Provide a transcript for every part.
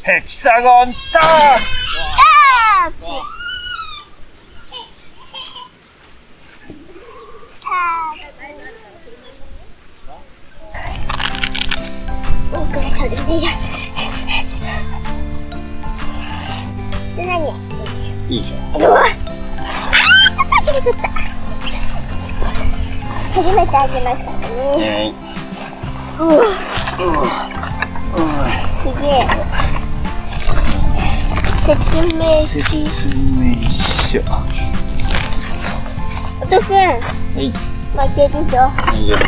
ヘキサゴンターこれ食べていいや。してないね。いいじゃん。うわ。ちょっとだけ取った。初めてあげますからね。すげえ。説明書。おとくん。はい。負けるぞ。いいよ。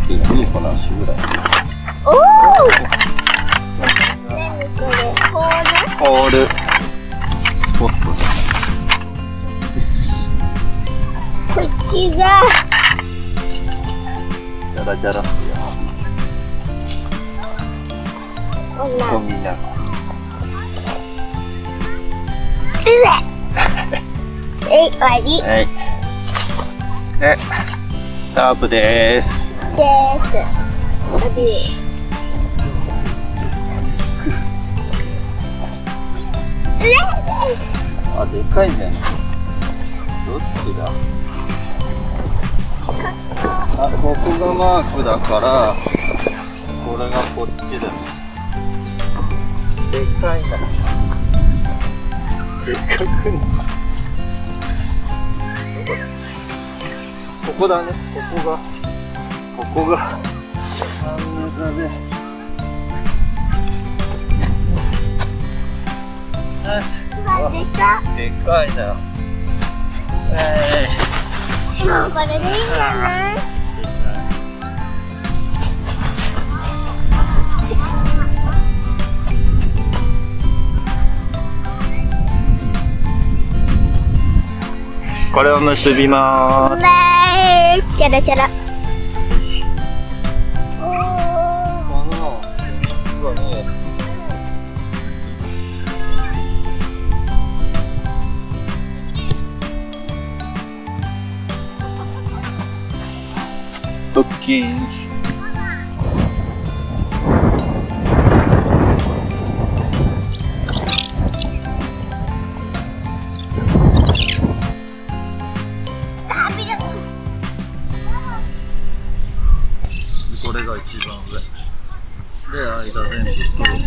いい話ぐらい。おお。何これ？ホール。スポットです。こっちが。じゃらじゃらってや。ゴミだ。終わり。はい。で、タープです。あ、でかいね。どっちだ。あ、ここがマークだから、これがこっちだね。でかいな。でかくない。ここだね。ここが真ん中で。よし。でかいな。もうこれでいいんじゃない？これを結びまーす。チャラチャラ。オッケー。これが一番上。で、間全部取って。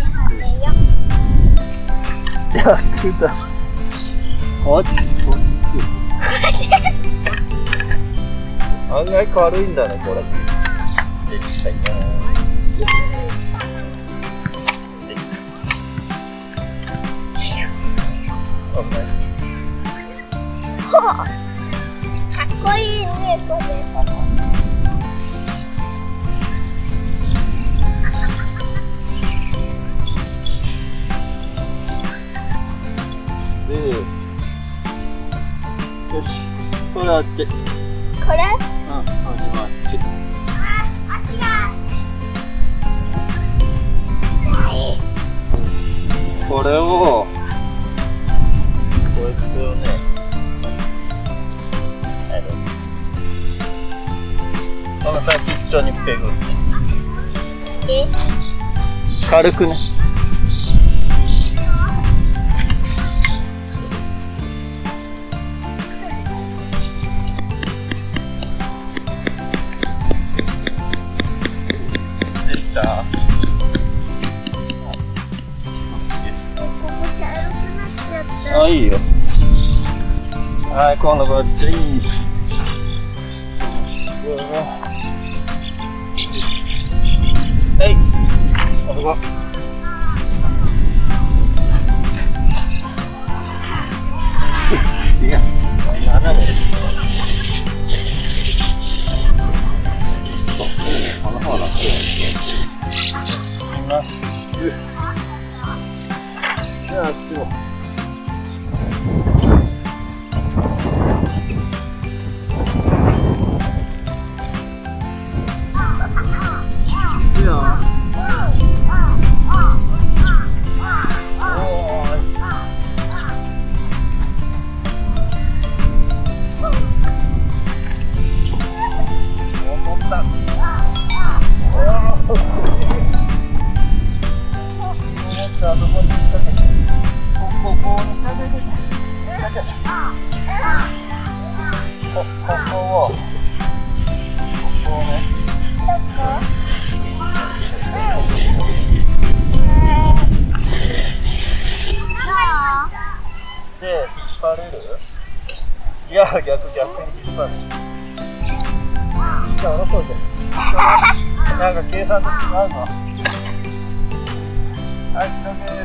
逆だ。こっち。案外軽いんだね、これ。でっかいな。かっこいいね、これ。よし、これあっち。これ？あっち。あっちが。これをこいつをね、この先っちょにペグって。軽くね。あ、いいよ。はい、今度こっち。はい、あそこ。いや、斜め。この方だ。まっすぐ。じゃあ、あっちも。逆に引っ張る。じゃあ下ろそうぜ。なんか計算と違うぞ。はい、広げる。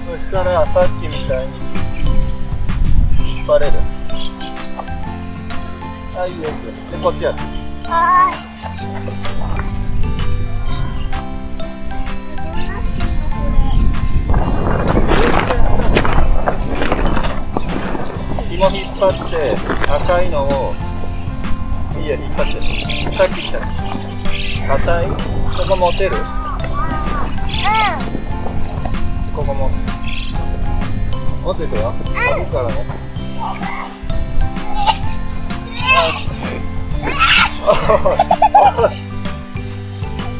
そしたらさっきみたいに引っ張れる。はい、いいよ。で、こっちやる。紐引っ張って赤いのをいいよ、引っ張って。さっきみたいに硬い。そこ持てる？ここも持っててよ。あるからね。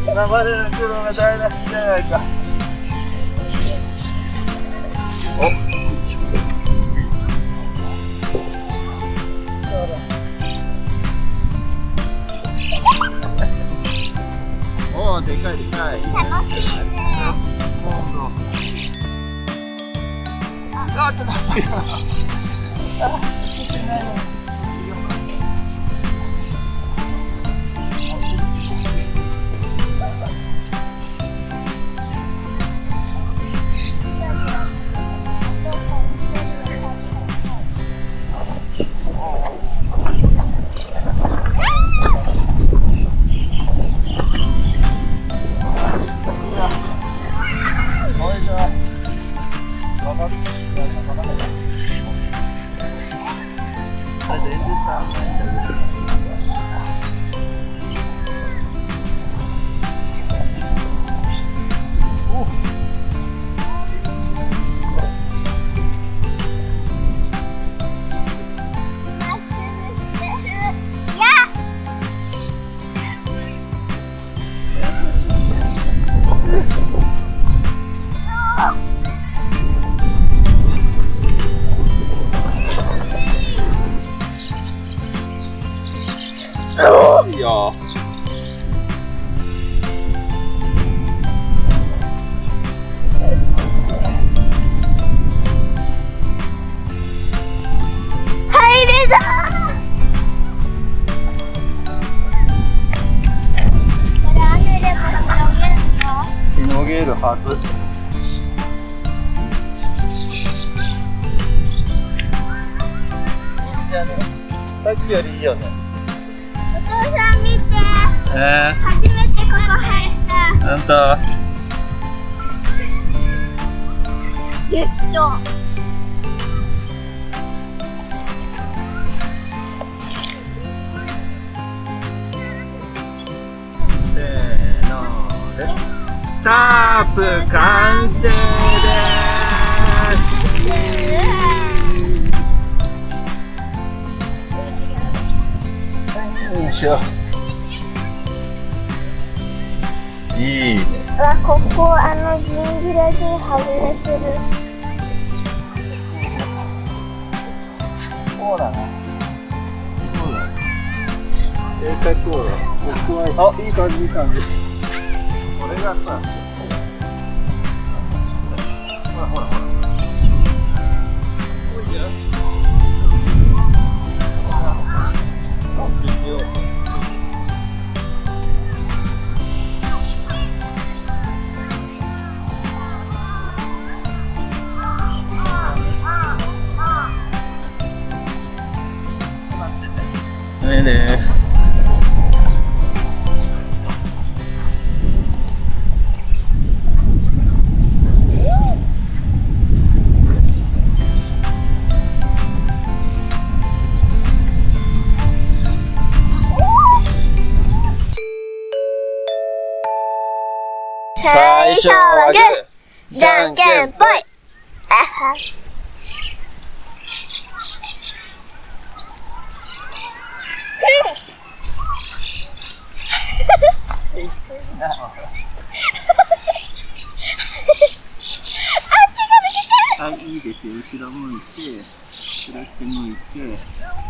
生での黒が台無しじゃないか。おお、でかいでかい。楽しいね。あ、ちょっと待って。いいよ。入れた。これ雨でもしのげるの？しのげるはず。いいじゃね。さっきよりいいよね。お父さん見て。初めてここ入った。ほんと。ゲット。せーので。タープ完成です。よいしょ。いいね。ここギンギラギン外れてる。そうだね。そうだね。正解そうだ。ここは、あ、いい感じ、いい感じ。これがさ、ほらほらほら。こいじゃん。あ最初はグー、じゃんけんぽい。あは。はい、いいですよ。後ろ向いて、くるって向いて。